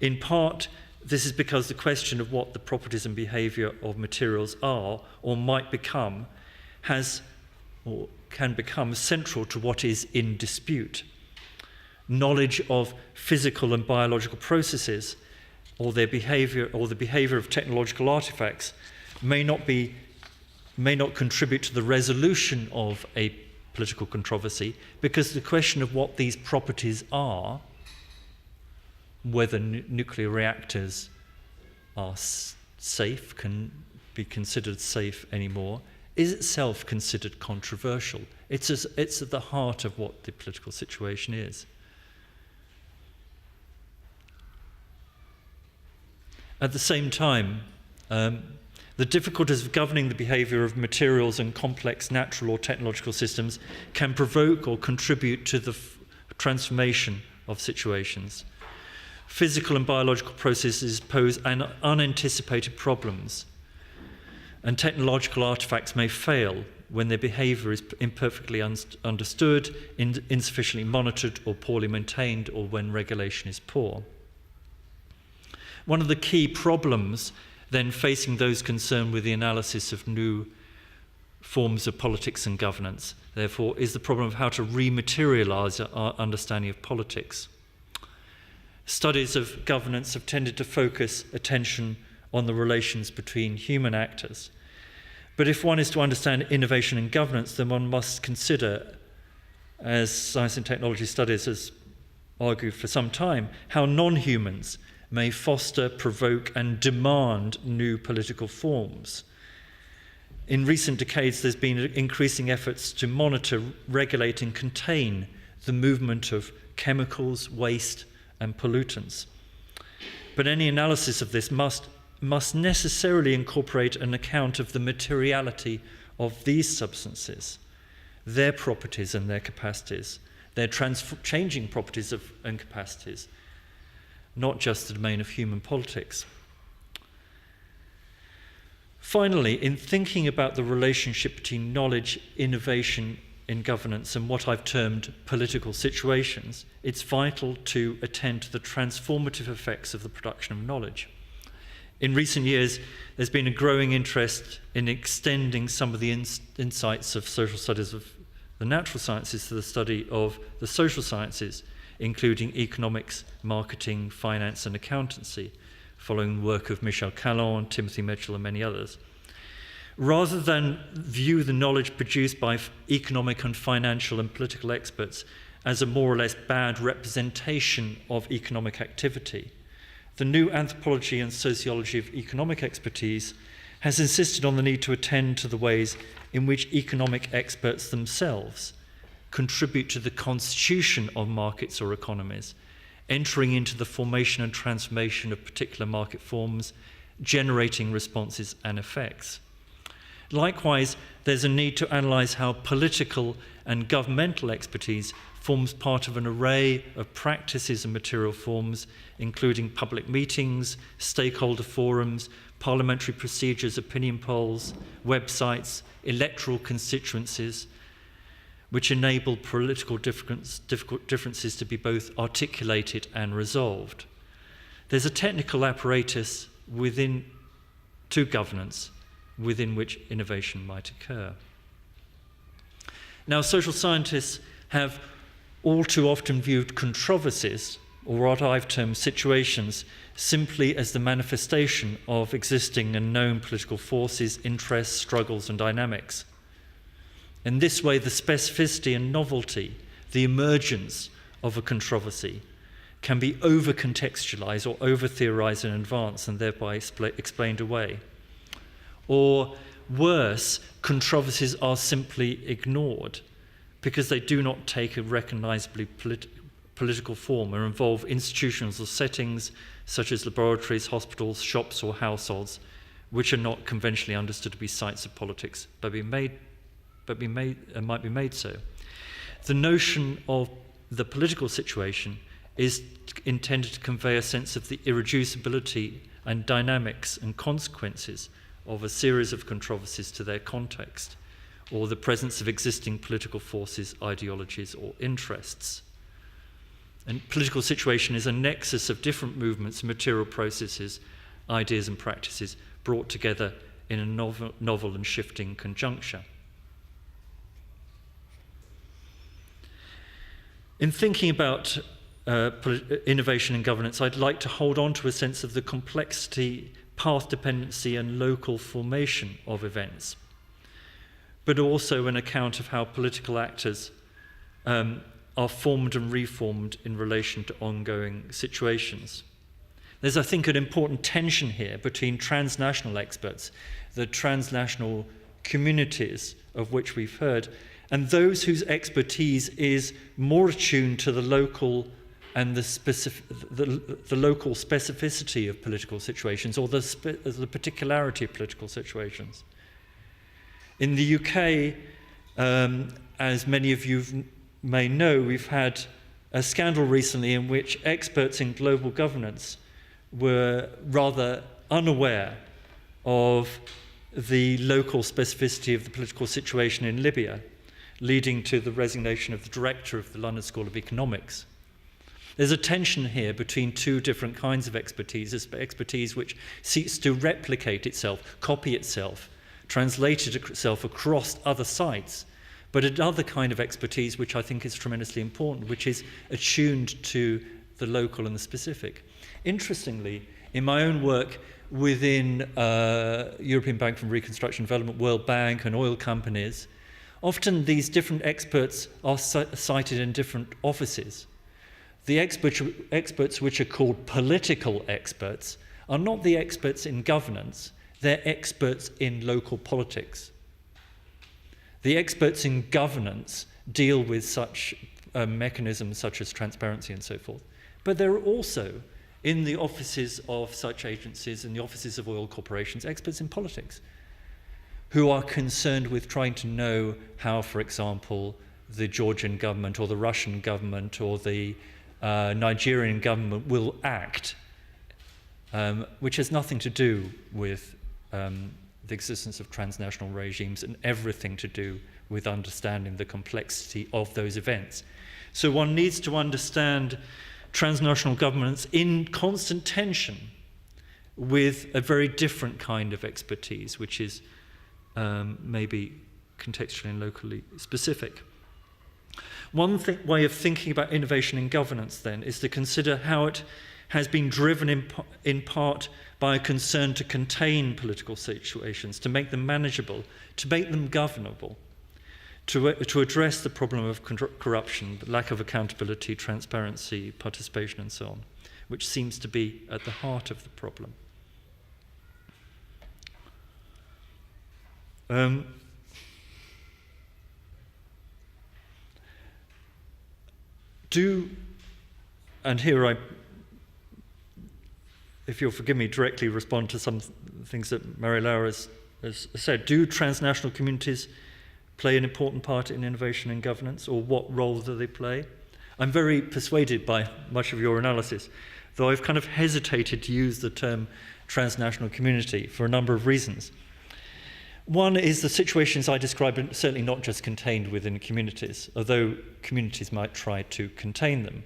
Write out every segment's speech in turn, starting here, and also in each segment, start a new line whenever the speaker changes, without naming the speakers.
In part, this is because the question of what the properties and behaviour of materials are or might become has or can become central to what is in dispute. Knowledge of physical and biological processes or their behaviour or the behaviour of technological artifacts may not contribute to the resolution of a political controversy, because the question of what these properties are, whether nuclear reactors are safe, can be considered safe anymore, is itself considered controversial. It's at the heart of what the political situation is. At the same time, the difficulties of governing the behaviour of materials and complex natural or technological systems can provoke or contribute to the transformation of situations. Physical and biological processes pose unanticipated problems, and technological artifacts may fail when their behaviour is imperfectly understood, insufficiently monitored, or poorly maintained, or when regulation is poor. One of the key problems then facing those concerned with the analysis of new forms of politics and governance, therefore, is the problem of how to rematerialise our understanding of politics. Studies of governance have tended to focus attention on the relations between human actors. But if one is to understand innovation and governance, then one must consider, as science and technology studies has argued for some time, how non-humans may foster, provoke, and demand new political forms. In recent decades, there's been increasing efforts to monitor, regulate, and contain the movement of chemicals, waste, and pollutants. But any analysis of this must necessarily incorporate an account of the materiality of these substances, their properties and their capacities, their changing properties and capacities, not just the domain of human politics. Finally, in thinking about the relationship between knowledge, innovation in governance, and what I've termed political situations, it's vital to attend to the transformative effects of the production of knowledge. In recent years, there's been a growing interest in extending some of the insights of social studies of the natural sciences to the study of the social sciences, including economics, marketing, finance, and accountancy, following the work of Michel Callon, Timothy Mitchell, and many others. Rather than view the knowledge produced by economic and financial and political experts as a more or less bad representation of economic activity, the new anthropology and sociology of economic expertise has insisted on the need to attend to the ways in which economic experts themselves contribute to the constitution of markets or economies, entering into the formation and transformation of particular market forms, generating responses and effects. Likewise, there's a need to analyse how political and governmental expertise forms part of an array of practices and material forms, including public meetings, stakeholder forums, parliamentary procedures, opinion polls, websites, electoral constituencies, which enable political differences to be both articulated and resolved. There's a technical apparatus to governance within which innovation might occur. Now, social scientists have all too often viewed controversies, or what I've termed situations, simply as the manifestation of existing and known political forces, interests, struggles, and dynamics. In this way, the specificity and novelty, the emergence of a controversy, can be over-contextualized or over-theorized in advance and thereby explained away. Or worse, controversies are simply ignored because they do not take a recognizably political form or involve institutions or settings such as laboratories, hospitals, shops, or households, which are not conventionally understood to be sites of politics, but might be made so. The notion of the political situation is intended to convey a sense of the irreducibility and dynamics and consequences of a series of controversies to their context, or the presence of existing political forces, ideologies, or interests. And political situation is a nexus of different movements, material processes, ideas and practices brought together in a novel and shifting conjuncture. In thinking about innovation and governance, I'd like to hold on to a sense of the complexity, path dependency and local formation of events, but also an account of how political actors are formed and reformed in relation to ongoing situations. There's, I think, an important tension here between transnational experts, the transnational communities of which we've heard, and those whose expertise is more attuned to the local and the local specificity of political situations, or the particularity of political situations. In the UK, as many of you may know, we've had a scandal recently in which experts in global governance were rather unaware of the local specificity of the political situation in Libya, leading to the resignation of the director of the London School of Economics. There's a tension here between two different kinds of expertise which seeks to replicate itself, copy itself, translate itself across other sites, but another kind of expertise which I think is tremendously important, which is attuned to the local and the specific. Interestingly, in my own work within European Bank for Reconstruction and Development, World Bank and oil companies, often these different experts are cited in different offices. The experts which are called political experts are not the experts in governance, they're experts in local politics. The experts in governance deal with such mechanisms such as transparency and so forth. But there are also, in the offices of such agencies, in the offices of oil corporations, experts in politics who are concerned with trying to know how, for example, the Georgian government or the Russian government or the Nigerian government will act, which has nothing to do with the existence of transnational regimes and everything to do with understanding the complexity of those events. So one needs to understand transnational governments in constant tension with a very different kind of expertise, which is maybe contextually and locally specific. One way of thinking about innovation in governance, then, is to consider how it has been driven in part by a concern to contain political situations, to make them manageable, to make them governable, to address the problem of corruption, the lack of accountability, transparency, participation, and so on, which seems to be at the heart of the problem. And here I, if you'll forgive me, directly respond to some things that Mary-Laura has said. Do transnational communities play an important part in innovation and governance, or what role do they play? I'm very persuaded by much of your analysis, though I've kind of hesitated to use the term transnational community for a number of reasons. One is the situations I describe are certainly not just contained within communities, although communities might try to contain them.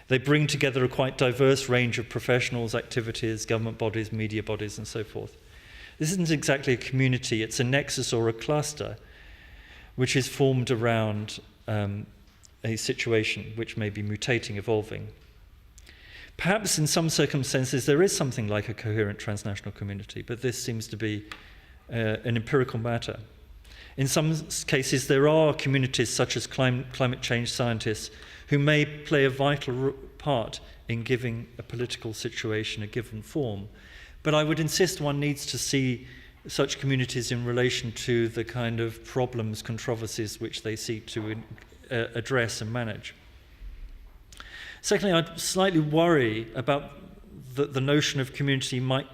They bring together a quite diverse range of professionals, activities, government bodies, media bodies, and so forth. This isn't exactly a community, it's a nexus or a cluster which is formed around a situation which may be mutating, evolving. Perhaps in some circumstances there is something like a coherent transnational community, but this seems to be an empirical matter. In some cases, there are communities such as climate change scientists who may play a vital part in giving a political situation a given form. But I would insist one needs to see such communities in relation to the kind of problems, controversies which they seek to address and manage. Secondly, I slightly worry about the notion of community might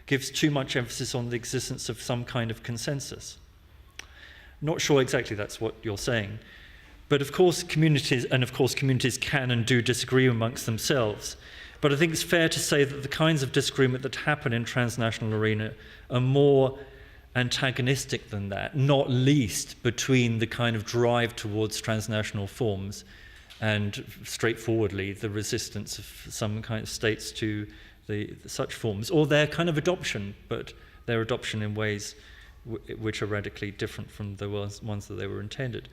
gives too much emphasis on the existence of some kind of consensus. Not sure exactly that's what you're saying, but of course communities can and do disagree amongst themselves. But I think it's fair to say that the kinds of disagreement that happen in transnational arena are more antagonistic than that, not least between the kind of drive towards transnational forms and straightforwardly the resistance of some kind of states to such forms, or their kind of adoption, but their adoption in ways which are radically different from the ones that they were intended.